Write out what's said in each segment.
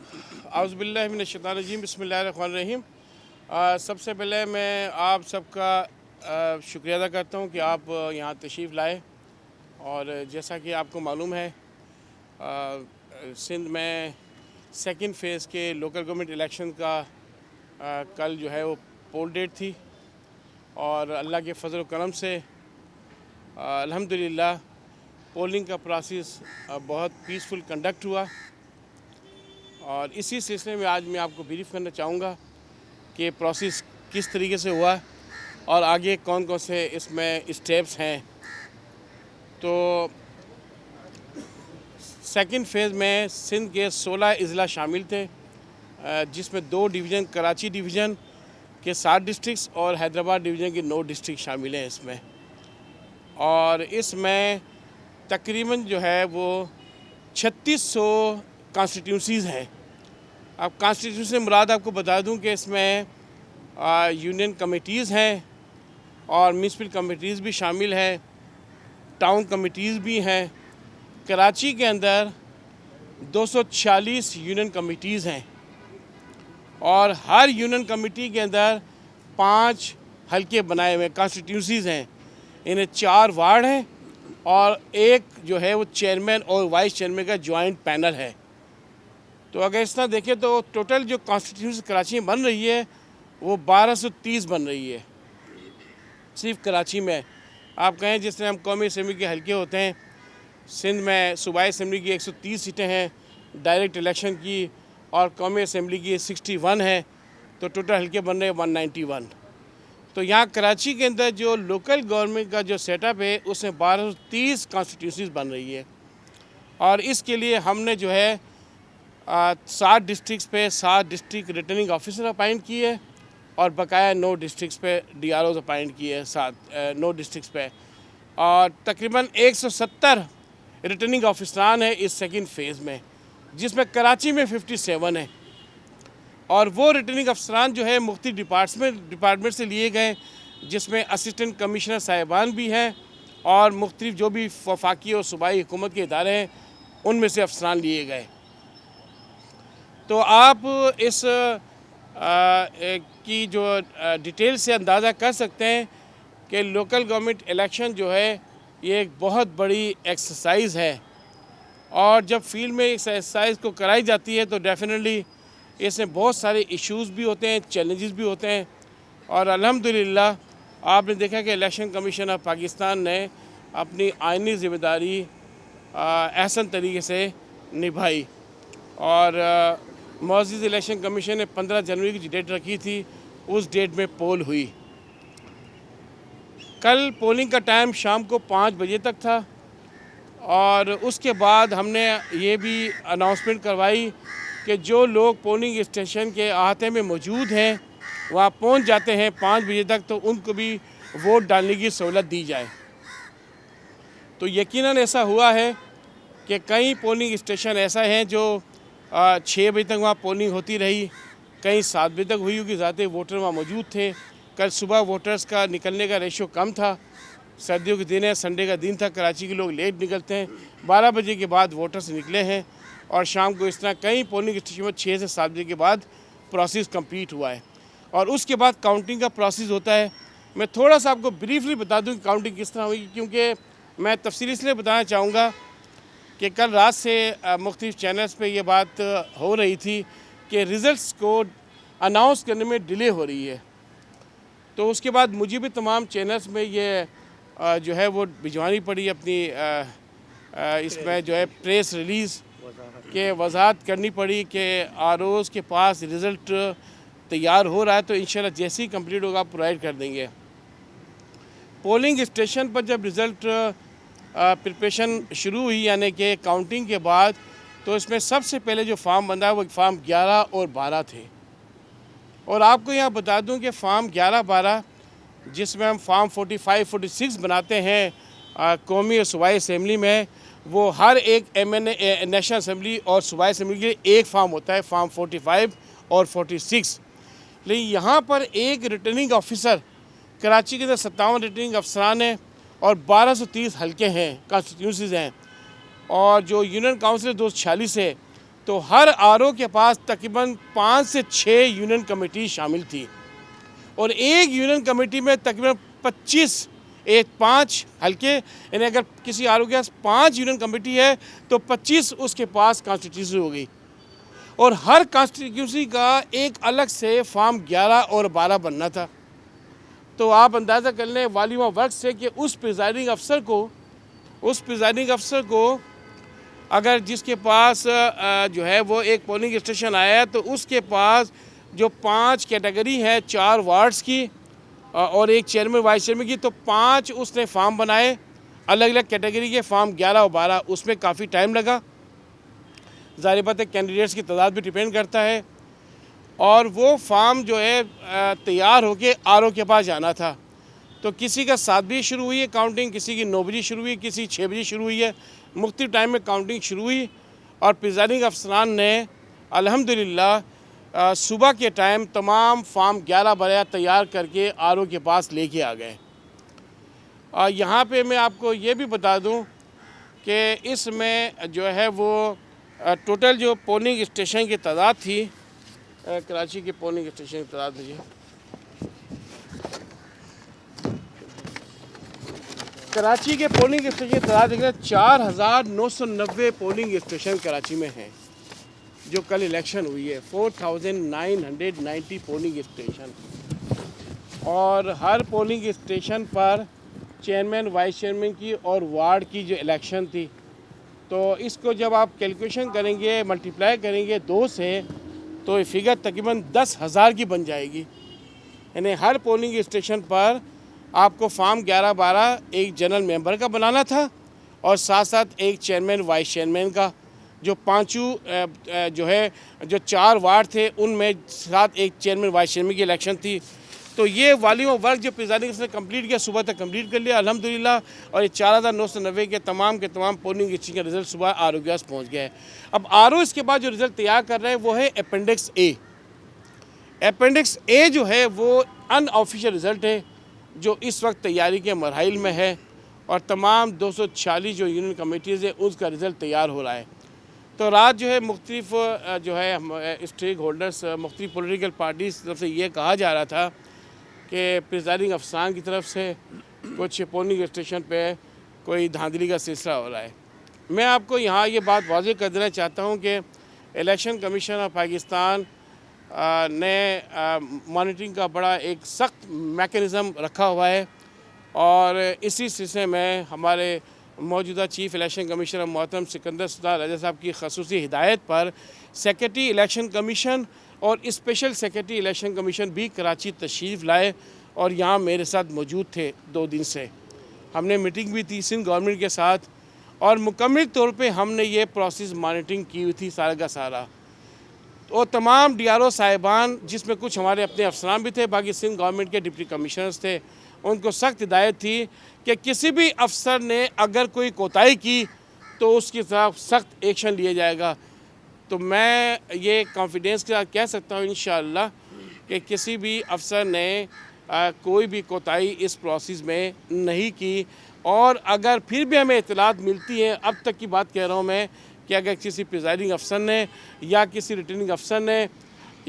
आउज़ुबिल्लाहि मिनश्शैतानिर्रजीम बिस्मिल्लाहिर्रहमानिर्रहीम। सबसे पहले मैं आप सबका शुक्रिया अदा करता हूँ कि आप यहाँ तशरीफ़ लाए। और जैसा कि आपको मालूम है, सिंध में सेकंड फ़ेज़ के लोकल गवर्नमेंट इलेक्शन का कल जो है वो पोल डेट थी। और अल्लाह के फ़ज़ल व करम से अल्हम्दुलिल्लाह पोलिंग का प्रोसेस बहुत पीसफुल कंडक्ट हुआ। और इसी सिलसिले में आज मैं आपको ब्रीफ़ करना चाहूँगा कि प्रोसेस किस तरीके से हुआ और आगे कौन कौन से इसमें स्टेप्स हैं। तो सेकंड फ़ेज़ में सिंध के 16 अज़ला शामिल थे, जिसमें 2 डिवीज़न कराची डिवीज़न के 7 डिस्ट्रिक्ट्स और हैदराबाद डिवीज़न के 9 डिस्ट्रिक्ट शामिल हैं इसमें। और इसमें तकरीबन जो है वो 3600 कॉन्स्टिट्यूंसीज़ हैं। अब कॉन्स्टिट्यूंसी से मुराद आपको बता दूं कि इसमें यूनियन कमेटीज़ हैं और म्यूनसिपल कमेटीज़ भी शामिल हैं, टाउन कमेटीज़ भी हैं। कराची के अंदर 246 यूनियन कमेटीज़ हैं और हर यूनियन कमेटी के अंदर 5 हलके बनाए हुए कॉन्स्टिट्यूंसीज़ हैं। इन्हें 4 वार्ड हैं और एक जो है वो चेयरमैन और वाइस चेयरमैन का जॉइंट पैनल है। तो अगर इस तरह देखें तो टोटल जो कॉन्स्टिट्यूंसी कराची में बन रही है वो 1230 बन रही है सिर्फ कराची में। आप कहें जिस तरह हम कौमी असम्बली के हलके होते हैं, सिंध में सूबाई असम्बली की 130 सीटें हैं डायरेक्ट इलेक्शन की और कौमी असम्बली की 61 है, तो टोटल हलके बन रहे हैं 191। तो यहाँ कराची के अंदर जो लोकल गवर्नमेंट का जो सेटअप है उसमें 1230 कॉन्स्टिट्यूंसीज बन रही है। और इसके लिए हमने जो है 7 डिस्ट्रिक्ट्स पे 7 डिस्ट्रिक्ट रिटर्निंग ऑफिसर अपॉइंट किए और बकाया 9 डिस्ट्रिक्ट्स पे DROs अपॉइंट किए 9 डिस्ट्रिक्ट्स पे। और तकरीबन 170 रिटर्निंग ऑफिसरान है इस सेकंड फ़ेज़ में, जिसमें कराची में 57 है। और वो रिटर्निंग अफसरान जो है मुख्तलिफ डिपार्टमेंट से लिए गए, जिसमें असिस्टेंट कमिश्नर साहिबान भी हैं और मुख्तलिफ जो भी वफाकी और सूबाई हुकूमत के इदारे हैं उनमें से अफसरान लिए गए। तो आप इस की जो डिटेल से अंदाज़ा कर सकते हैं कि लोकल गवर्नमेंट इलेक्शन जो है ये एक बहुत बड़ी एक्सरसाइज़ है। और जब फील्ड में इस एक्सरसाइज को कराई जाती है तो डेफिनेटली इसमें बहुत सारे इश्यूज़ भी होते हैं, चैलेंजेस भी होते हैं। और अल्हम्दुलिल्लाह आपने देखा कि इलेक्शन कमीशन ऑफ पाकिस्तान ने अपनी आइनी ज़िम्मेदारी अहसन तरीके से निभाई। और मौजूद इलेक्शन कमीशन ने 15 जनवरी की डेट रखी थी, उस डेट में पोल हुई। कल पोलिंग का टाइम शाम को 5 बजे तक था और उसके बाद हमने ये भी अनाउंसमेंट करवाई कि जो लोग पोलिंग स्टेशन के अहाते में मौजूद हैं वहाँ पहुँच जाते हैं 5 बजे तक, तो उनको भी वोट डालने की सहूलत दी जाए। तो यकीनन ऐसा हुआ है कि कई पोलिंग स्टेशन ऐसा हैं जो 6 बजे तक वहाँ पोलिंग होती रही, कहीं 7 बजे तक हुई क्योंकि ज़्यादा वोटर वहाँ मौजूद थे। कल सुबह वोटर्स का निकलने का रेशो कम था, सर्दियों के दिन है, संडे का दिन था, कराची के लोग लेट निकलते हैं। 12 बजे के बाद वोटर्स निकले हैं और शाम को इस तरह कई पोलिंग स्टेशन में 6 से 7 बजे के बाद प्रोसेस कंप्लीट हुआ है। और उसके बाद काउंटिंग का प्रोसेस होता है। मैं थोड़ा सा आपको ब्रीफली बता दूँ कि काउंटिंग किस तरह हुई, क्योंकि मैं तफसीली इसलिए बताना चाहूँगा कि कल रात से मुख्तलिफ चैनल्स पे ये बात हो रही थी कि रिज़ल्ट्स को अनाउंस करने में डिले हो रही है। तो उसके बाद मुझे भी तमाम चैनल्स में ये जो है वो भिजवानी पड़ी अपनी इसमें जो है प्रेस रिलीज़ के वजाहत करनी पड़ी कि ROs के पास रिज़ल्ट तैयार हो रहा है, तो इंशाल्लाह जैसे ही कंप्लीट होगा प्रोवाइड कर देंगे। पोलिंग स्टेशन पर जब रिज़ल्ट प्रिपरेशन शुरू हुई यानी कि काउंटिंग के बाद, तो इसमें सबसे पहले जो फार्म बंदा वो फार्म 11 और 12 थे। और आपको यहाँ बता दूँ कि फार्म 11-12 जिसमें हम फार्म 45-46 बनाते हैं कौमी और सूबाई असम्बली में, वो हर एक MNA नेशनल असम्बली और सूबाई असम्बली के लिए एक फार्म होता है, फार्म 45 और 46। लेकिन यहाँ पर एक रिटर्निंग ऑफिसर, कराची के अंदर 57 रिटर्निंग अफसरान हैं और 1230 हलके हैं, कॉन्स्टिट्यूंसीज़ हैं। और जो यूनियन काउंसिल 246 है, तो हर आरओ के पास तकरीबन 5 से 6 यूनियन कमेटी शामिल थी और एक यूनियन कमेटी में तकरीबन 5 हल्के, यानी अगर किसी आरओ के पास 5 यूनियन कमेटी है तो 25 उसके पास कॉन्स्टिट्यूंसी हो गई और हर कॉन्स्टिट्यूंसी का एक अलग से फॉर्म 11 और 12 बनना था। तो आप अंदाज़ा कर लें वॉल्यूम ऑफ वर्क से कि उस प्रिजाइडिंग अफसर को अगर जिसके पास जो है वो एक पोलिंग स्टेशन आया तो उसके पास जो 5 कैटेगरी है 4 वार्ड्स की और एक चेयरमैन वाइस चेयरमैन की, तो 5 उसने फार्म बनाए अलग अलग कैटेगरी के, फार्म 11 और 12। उसमें काफ़ी टाइम लगा, ज़ाहिर बात है कैंडिडेट्स की तादाद भी डिपेंड करता है। और वो फार्म जो है तैयार होके आरओ के पास जाना था। तो किसी का 7 बजे शुरू हुई है काउंटिंग, किसी की 9 बजे शुरू हुई, किसी 6 बजे शुरू हुई है। मुख्तलिफ टाइम में काउंटिंग शुरू हुई और प्रिजाइडिंग अफसरान ने अल्हम्दुलिल्लाह सुबह के टाइम तमाम फार्म 11-12 तैयार करके आरओ के पास लेके आ गए। यहाँ पे मैं आपको ये भी बता दूं कि इसमें जो है वो टोटल जो पोलिंग स्टेशन की तादाद थी, कराची के पोलिंग स्टेशन की तादाद मुझे, कराची के पोलिंग स्टेशन की तादाद देखें 4,990 पोलिंग स्टेशन कराची में हैं जो कल इलेक्शन हुई है। 4,990 पोलिंग स्टेशन और हर पोलिंग स्टेशन पर चेयरमैन वाइस चेयरमैन की और वार्ड की जो इलेक्शन थी, तो इसको जब आप कैलकुलेशन करेंगे मल्टीप्लाई करेंगे 2 से तो फिगर तकरीबन 10,000 की बन जाएगी। यानी हर पोलिंग स्टेशन पर आपको फार्म 11-12 एक जनरल मेंबर का बनाना था और साथ साथ एक चेयरमैन वाइस चेयरमैन का, जो पांचों जो है जो 4 वार्ड थे उनमें साथ एक चेयरमैन वाइस चेयरमैन की इलेक्शन थी। तो ये वॉल्यूम ऑफ वर्क जो प्रिजाइडिंग अफसर ने कंप्लीट किया, सुबह तक कंप्लीट कर लिया अल्हम्दुलिल्लाह। और ये 4,990 के तमाम पोलिंग स्टेशन का रिजल्ट सुबह आरओ के पास पहुँच गया है। अब आरओ इसके बाद जो रिज़ल्ट तैयार कर रहे हैं वो है अपेंडिक्स ए। अपेंडिक्स ए जो है वो अनऑफिशियल रिज़ल्ट है जो इस वक्त तैयारी के मरहल में है और तमाम 246 जो यूनियन कमेटीज़ है उसका रिज़ल्ट तैयार हो रहा है। तो रात जो है मुख्तलिफ जो है स्टेक होल्डर्स, मुख्तलिफ पॉलिटिकल पार्टीज़ की तरफ से ये कहा जा रहा था कि प्रिजाइडिंग अफसरान की तरफ से कुछ पोलिंग स्टेशन पे कोई धांधली का सिलसिला हो रहा है। मैं आपको यहाँ ये बात वाज़ेह कर देना चाहता हूँ कि इलेक्शन कमीशन ऑफ पाकिस्तान ने मॉनिटरिंग का बड़ा एक सख्त मेकनिज़म रखा हुआ है और इसी सिलसिले में हमारे मौजूदा चीफ़ इलेक्शन कमीशनर मोहतरम सिकंदर सुल्तान रजा साहब की खसूसी हिदायत पर सेक्रेटरी इलेक्शन कमीशन और स्पेशल सेक्रेटरी इलेक्शन कमीशन भी कराची तशरीफ़ लाए और यहाँ मेरे साथ मौजूद थे 2 दिन से। हमने मीटिंग भी थी सिंध गवर्नमेंट के साथ और मुकम्मल तौर पे हमने ये प्रोसेस मॉनिटरिंग की हुई थी सारा का सारा। और तमाम DRO साहिबान, जिसमें कुछ हमारे अपने अफसरान भी थे, बाकी सिंध गवर्नमेंट के डिप्टी कमिश्नर्स थे, उनको सख्त हिदायत थी कि किसी भी अफसर ने अगर कोई कोताही की तो उसके खिलाफ सख्त एक्शन लिया जाएगा। तो मैं ये कॉन्फिडेंस के साथ कह सकता हूँ इंशाअल्लाह कि किसी भी अफसर ने कोई भी कोताही इस प्रोसेस में नहीं की। और अगर फिर भी हमें इत्तलात मिलती हैं, अब तक की बात कह रहा हूँ मैं, कि अगर किसी प्रिजाइडिंग अफसर ने या किसी रिटर्निंग अफसर ने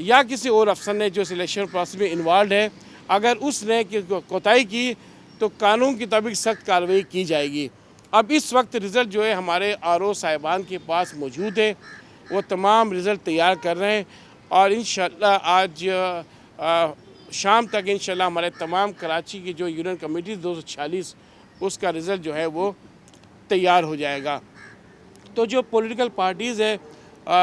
या किसी और अफसर ने जो सिलेक्शन प्रोसेस में इन्वॉल्व है, अगर उसने कोताही की तो कानून के मुताबिक सख्त कार्रवाई की जाएगी। अब इस वक्त रिज़ल्ट जो है हमारे RO साहिबान के पास मौजूद है, वो तमाम रिज़ल्ट तैयार कर रहे हैं और इंशाअल्लाह आज शाम तक इंशाअल्लाह हमारे तमाम कराची की जो यूनियन कमेटी 246 उसका रिज़ल्ट जो है वो तैयार हो जाएगा। तो जो पॉलिटिकल पार्टीज़ है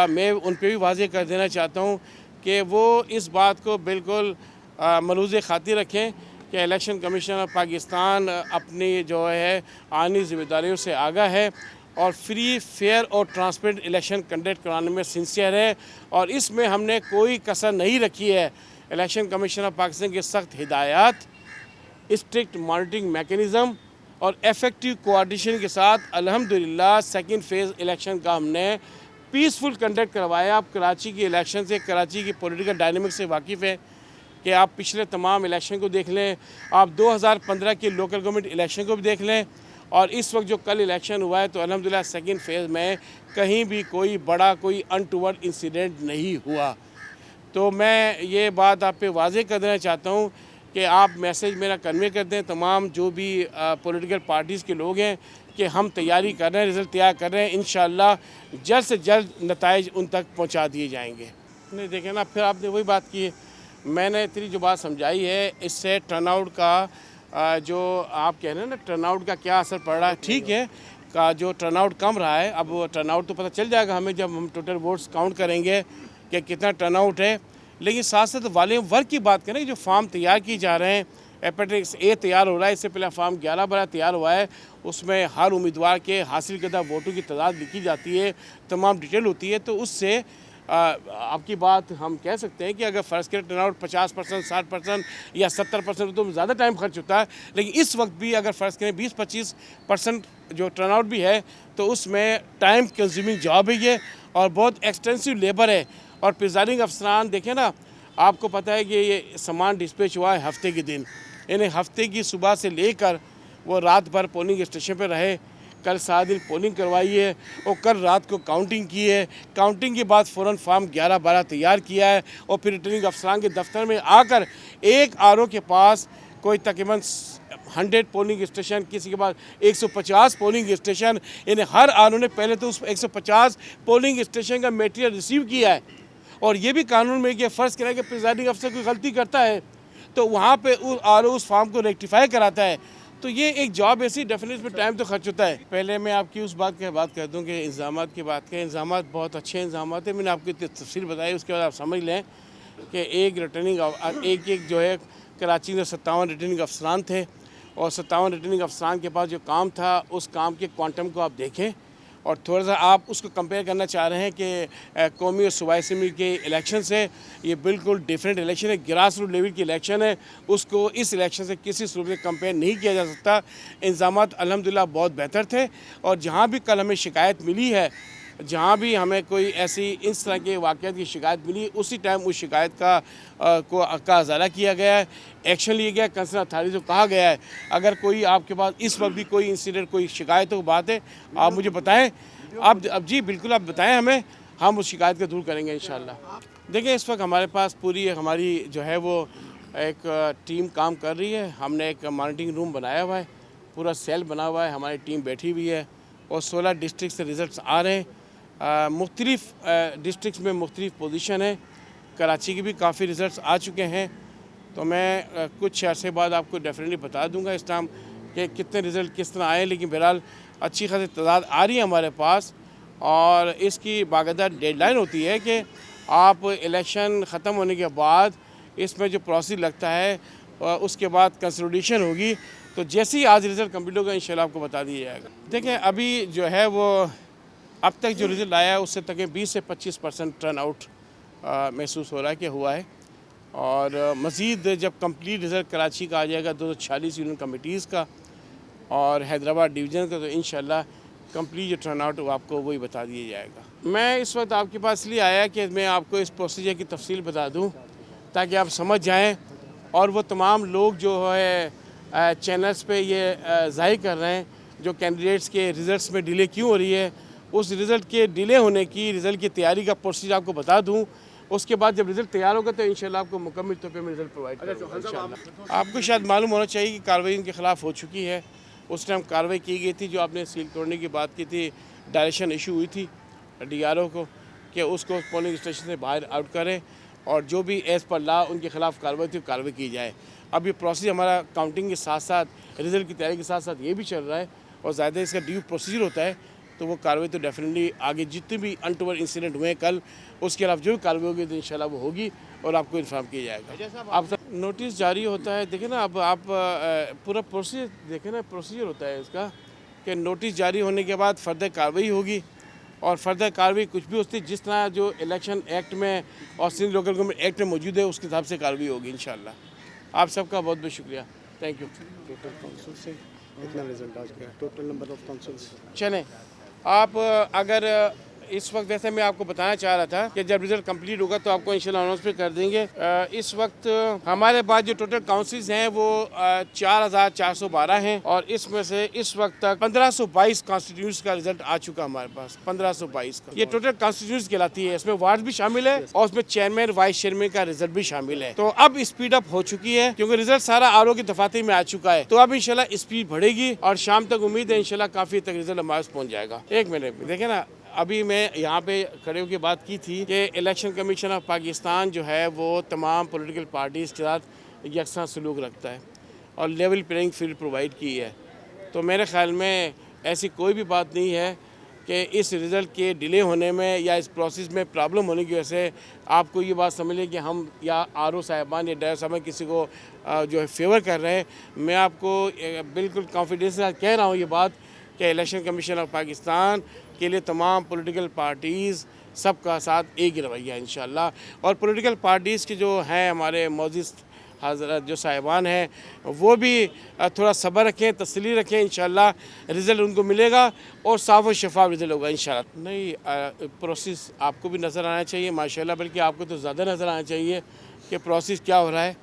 मैं उन पे भी वाज़ेह कर देना चाहता हूँ कि वो इस बात को बिल्कुल मलूज़ खातिर रखें कि इलेक्शन कमीशन ऑफ पाकिस्तान अपनी जो है आनी ज़िम्मेदारियों से आगाह है और फ्री, फेयर और ट्रांसपेरेंट इलेक्शन कंडक्ट कराने में सिंसियर है और इसमें हमने कोई कसर नहीं रखी है। इलेक्शन कमीशन ऑफ पाकिस्तान की सख्त हिदायत, स्ट्रिक्ट मॉनिटरिंग मैकेनिज़्म और इफ़ेक्टिव कोऑर्डिनेशन के साथ अल्हम्दुलिल्लाह सेकंड फेज़ इलेक्शन का हमने पीसफुल कंडक्ट करवाया। आप कराची की इलेक्शन से, कराची की पॉलिटिकल डायनामिक्स से वाकिफ़ हैं कि आप पिछले तमाम इलेक्शन को देख लें, आप 2015 की लोकल गवर्नमेंट इलेक्शन को भी देख लें और इस वक्त जो कल इलेक्शन हुआ है तो अल्हम्दुलिल्लाह सेकंड फेज़ में कहीं भी कोई बड़ा कोई अनटूवर्ड इंसिडेंट नहीं हुआ। तो मैं ये बात आप पे वाज़ेह कर देना चाहता हूँ कि आप मैसेज मेरा कन्वे कर दें तमाम जो भी पॉलिटिकल पार्टीज़ के लोग हैं कि हम तैयारी कर रहे हैं, रिज़ल्ट तैयार कर रहे हैं, इंशाअल्लाह जल्द से जल्द नताइज उन तक पहुँचा दिए जाएंगे। नहीं देखें ना, फिर आपने वही बात की है, मैंने इतनी जो बात समझाई है इससे टर्नआउट का जो आप कह रहे हैं ना टर्नआउट का क्या असर पड़ रहा है, ठीक है का जो टर्नआउट कम रहा है, अब वो टर्नआउट तो पता चल जाएगा हमें जब हम टोटल वोट्स काउंट करेंगे कि कितना टर्नआउट है। लेकिन साथ साथ वॉल्यूम वर्क की बात करें, जो फार्म तैयार किए जा रहे हैं, अपेंडिक्स ए तैयार हो रहा है, इससे पहले फार्म 11/12 तैयार हुआ है, उसमें हर उम्मीदवार के हासिल करदा वोटों की तादाद लिखी जाती है, तमाम डिटेल होती है। तो उससे आपकी बात हम कह सकते हैं कि अगर फ़र्ज़ करें टर्नआउट 50%, 60% या 70% तो ज़्यादा टाइम खर्च होता है, लेकिन इस वक्त भी अगर फ़र्ज़ करें 20-25% जो टर्नआउट भी है तो उसमें टाइम कंज्यूमिंग जॉब है ये और बहुत एक्सटेंसिव लेबर है। और प्रिजाइडिंग अफसरान देखें ना, आपको पता है कि ये सामान डिस्पैच हुआ है हफ्ते के दिन, यानी हफ्ते की सुबह से लेकर वो रात भर पोलिंग स्टेशन पर रहे, कल 7 दिन पोलिंग करवाई है और कल रात को काउंटिंग की है, काउंटिंग के बाद फ़ौरन फार्म 11/12 तैयार किया है और फिर रिटर्निंग अफसरान के दफ्तर में आकर एक आरओ के पास कोई तकरीबन 100 पोलिंग स्टेशन, किसी के पास 150 पोलिंग स्टेशन, यानी हर आरओ ने पहले तो उस 150 पोलिंग स्टेशन का मटेरियल रिसीव किया है। और ये भी कानून में कि फ़र्ज़ करें कि प्रिजाइडिंग अफसर कोई गलती करता है तो वहाँ पे उस आरओ उस फार्म को रेक्टिफाई कराता है। तो ये एक जॉब ऐसी डेफिनेटली में टाइम तो खर्च होता है। पहले मैं आपकी उस बात की बात कर दूं कि इंतज़ामात की बात करें, इंतज़ामात बहुत अच्छे इंतज़ामात हैं, मैंने आपको तफसील बताई, उसके बाद आप समझ लें कि एक जो है कराची में 57 रिटर्निंग अफसरान थे और 57 रिटर्निंग अफसरान के पास जो काम था उस काम के क्वांटम को आप देखें और थोड़ा सा आप उसको कंपेयर करना चाह रहे हैं कि कौमी और सूबाई असेंबली के इलेक्शन से, ये बिल्कुल डिफरेंट इलेक्शन है, ग्रास रूट लेवल की इलेक्शन है, उसको इस इलेक्शन से किसी सूरत में कंपेयर नहीं किया जा सकता। इंतज़ामात अल्हम्दुलिल्लाह बहुत बेहतर थे और जहाँ भी कल हमें शिकायत मिली है, जहाँ भी हमें कोई ऐसी इस तरह के वाक़यात की शिकायत मिली, उसी टाइम उस शिकायत का अज़ाला किया गया है, एक्शन लिया गया, कंसर्न अथॉरिटी को कहा गया है अगर कोई आपके पास इस वक्त भी कोई इंसिडेंट कोई शिकायत हो बात है आप मुझे बताएं। अब जी बिल्कुल आप बताएं हमें, हम उस शिकायत को दूर करेंगे इंशाल्लाह। देखिए इस वक्त हमारे पास पूरी हमारी जो है वो एक टीम काम कर रही है, हमने एक मॉनिटरिंग रूम बनाया हुआ है, पूरा सेल बना हुआ है, हमारी टीम बैठी हुई है और 16 डिस्ट्रिक्ट से रिज़ल्ट आ रहे हैं। मुख्तलिफ डिस्ट्रिक्ट में मुख्तलिफ पोजीशन है, कराची के भी काफ़ी रिज़ल्ट आ चुके हैं, तो मैं कुछ अरसे बाद आपको डेफिनेटली बता दूंगा इस टाइम कि कितने रिज़ल्ट किस तरह आए, लेकिन बहरहाल अच्छी खासी तादाद आ रही है हमारे पास और इसकी बाकायदा डेडलाइन होती है कि आप इलेक्शन ख़त्म होने के बाद इसमें जो प्रोसेस लगता है उसके बाद कंसोलिडेशन होगी, तो जैसे ही आज रिज़ल्ट कम्प्लीट होगा इंशाल्लाह आपको बता दिया जाएगा। देखें अभी जो है वो अब तक जो रिज़ल्ट आया है उससे तक 20 से 25% टर्न आउट महसूस हो रहा है कि हुआ है और मज़ीद जब कंप्लीट रिज़ल्ट कराची का आ जाएगा 246 यूनियन कमेटीज़ का और हैदराबाद डिवीज़न का, तो इंशाल्लाह कंप्लीट जो टर्न आउट आपको वही बता दिया जाएगा। मैं इस वक्त आपके पास इसलिए आया कि मैं आपको इस प्रोसीजर की तफसील बता दूँ ताकि आप समझ जाएँ और वो तमाम लोग जो है चैनल्स पे ये ज़ाहिर कर रहे हैं जो कैंडिडेट्स के रिज़ल्ट्स में डिले क्यों हो रही है, उस रिज़ल्ट के डिले होने की रिज़ल्ट की तैयारी का प्रोसीजर आपको बता दूं। उसके बाद जब रिज़ल्ट तैयार होगा तो इंशाल्लाह आपको मुकम्मल तौर पे मैं रिज़ल्ट प्रोवाइड करूँगा इंशाल्लाह। आपको शायद मालूम होना चाहिए कि कार्रवाई इनके ख़िलाफ़ हो चुकी है, उस टाइम कार्रवाई की गई थी, जो आपने सील तोड़ने की बात की थी, डायरेक्शन इशू हुई थी DRO को कि उसको पोलिंग स्टेशन से बाहर आउट करें और जो भी एज़ पर लॉ उनके ख़िलाफ़ कार्रवाई थी कार्रवाई की जाए। अब ये प्रोसेस हमारा काउंटिंग के साथ साथ रिज़ल्ट की तैयारी के साथ साथ ये भी चल रहा है और ज़्यादा इसका ड्यू प्रोसीजर होता है, तो वो कार्रवाई तो डेफिनेटली आगे जितने भी अनटूवर्ड इंसिडेंट हुए कल, उसके अलावा जो भी कार्रवाई होगी तो इंशाल्लाह वो होगी और आपको इन्फॉर्म किया जाएगा। आप सब नोटिस जारी होता है, देखें ना, अब आप पूरा प्रोसीजर देखें ना, प्रोसीजर होता है इसका कि नोटिस जारी होने के बाद फर्दर कार्रवाई होगी और फर्दर कार्रवाई कुछ भी होती है जिस तरह जो इलेक्शन एक्ट में और सिंध लोकल गवर्नमेंट एक्ट में मौजूद है उसके हिसाब से कार्रवाई होगी इंशाल्लाह। आप सबका बहुत बहुत शुक्रिया, थैंक यू। टोटल काउंसिल से कितना रिजल्ट आ चुका है? टोटल नंबर ऑफ काउंसिल्स चलें, आप अगर इस वक्त वैसे मैं आपको बताना चाह रहा था कि जब रिजल्ट कंप्लीट होगा तो आपको इंशाल्लाह अनाउंसमेंट कर देंगे। इस वक्त हमारे पास जो टोटल काउंसिल्स हैं वो 4,412 हैं और इसमें से इस वक्त तक 1522 कॉन्स्टिट्यूंस का रिजल्ट आ चुका हमारे पास। 1522 का ये टोटल कॉन्स्टिट्यूंस कहलाती है। इसमें वार्ड भी शामिल है और उसमें चेयरमैन वाइस चेयरमैन का रिजल्ट भी शामिल है। तो अब स्पीड अप हो चुकी है क्योंकि रिजल्ट सारा आरओ की दफातर में आ चुका है। तो अब इंशाल्लाह स्पीड बढ़ेगी और शाम तक उम्मीद है इंशाल्लाह काफी तक रिजल्ट हमारे पास पहुंच जाएगा। एक मिनट देखे ना, अभी मैं यहाँ पे खड़े होकर बात की थी कि इलेक्शन कमीशन ऑफ पाकिस्तान जो है वो तमाम पॉलिटिकल पार्टीज़ के साथ यकसा सलूक रखता है और लेवल प्लेइंग फील्ड प्रोवाइड की है। तो मेरे ख्याल में ऐसी कोई भी बात नहीं है कि इस रिज़ल्ट के डिले होने में या इस प्रोसेस में प्रॉब्लम होने की वजह से आपको ये बात समझ लें कि हम या आरओ साहिबान या डायरेक्टर साहबान किसी को जो है फेवर कर रहे हैं। मैं आपको बिल्कुल कॉन्फिडेंस के साथ कह रहा हूँ ये बात कि इलेक्शन कमीशन ऑफ पाकिस्तान के लिए तमाम पॉलिटिकल पार्टीज़ सबका साथ एक ही रवैया है इंशाल्लाह। और पॉलिटिकल पार्टीज़ के जो हैं हमारे मौजूद हज़रत जो साहिबान हैं वो भी थोड़ा सब्र रखें, तसल्ली रखें। इंशाल्लाह रिज़ल्ट उनको मिलेगा और साफ़ और शफाफ रिज़ल्ट होगा इंशाल्लाह। नहीं, प्रोसेस आपको भी नज़र आना चाहिए माशाल्लाह, बल्कि आपको तो ज़्यादा नज़र आना चाहिए कि प्रोसेस क्या हो रहा है।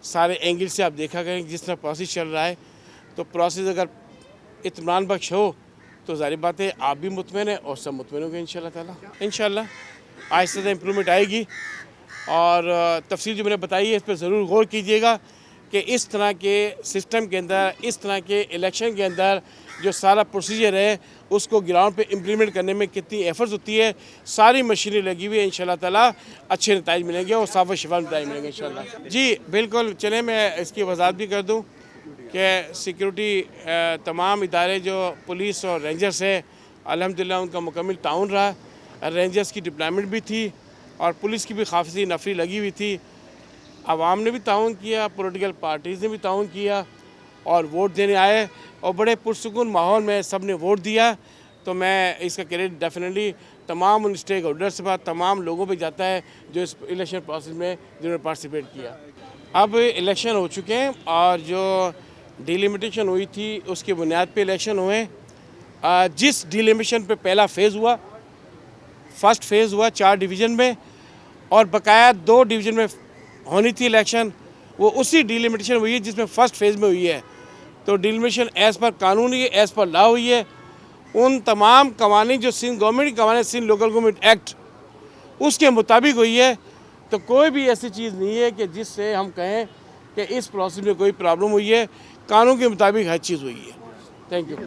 सारे एंगल से आप देखा करें जिस तरह प्रोसेस चल रहा है। तो प्रोसेस अगर इत्मीनान बख्श हो तो ज़ाहिर बात है आप भी मुतमईन है और सब मुतमईन होंगे इंशाल्लाह ताला। इंशाल्लाह आहिस्ता से इम्प्रूवमेंट आएगी और तफसील जो मैंने बताई है इस पर ज़रूर गौर कीजिएगा कि इस तरह के सिस्टम के अंदर, इस तरह के इलेक्शन के अंदर जो सारा प्रोसीजर है उसको ग्राउंड पे इम्प्लीमेंट करने में कितनी एफर्ट्स होती है। सारी मशीनें लगी हुई है, इंशाल्लाह ताला अच्छे नताइज मिलेंगे और साफ व शफाफ नताइज मिलेंगे इंशाल्लाह। जी बिल्कुल, चले मैं इसकी वजाहत भी कर दूँ कि सिक्योरिटी तमाम इदारे जो पुलिस और रेंजर्स है अल्हम्दुलिल्लाह उनका मुकम्मल ताउन रहा। रेंजर्स की डिप्लॉयमेंट भी थी और पुलिस की भी काफ़ी नफरी लगी हुई थी। आवाम ने भी ताउन किया, पॉलिटिकल पार्टीज़ ने भी ताउन किया और वोट देने आए और बड़े पुरसुकून माहौल में सब ने वोट दिया। तो मैं इसका क्रेडिट डेफिनेटली तमाम उन स्टेक होल्डर्स के बाद तमाम लोगों पे जाता है जो इस इलेक्शन प्रोसेस में जिन्होंने पार्टिसिपेट किया। अब इलेक्शन हो चुके हैं और जो डिलिमिटेशन हुई थी उसकी बुनियाद पे इलेक्शन हुए। जिस डिलिमिटेशन पे पहला फ़ेज़ हुआ, फर्स्ट फेज़ हुआ 4 डिवीज़न में और बकाया 2 डिवीज़न में होनी थी इलेक्शन, वो उसी डिलिमिटेशन हुई है जिसमें फ़र्स्ट फेज़ में हुई है। तो डिलिमिटेशन एज़ पर कानून है, एज़ पर लॉ हुई है। उन तमाम कवानीन जो सिंध गवर्नमेंट की कवानीन, सिंध लोकल गवर्नमेंट एक्ट उसके मुताबिक हुई है। तो कोई भी ऐसी चीज़ नहीं है कि जिससे हम कहें कि इस प्रोसेस में कोई प्रॉब्लम हुई है। कानून के मुताबिक हर चीज़ हुई है। Thank you.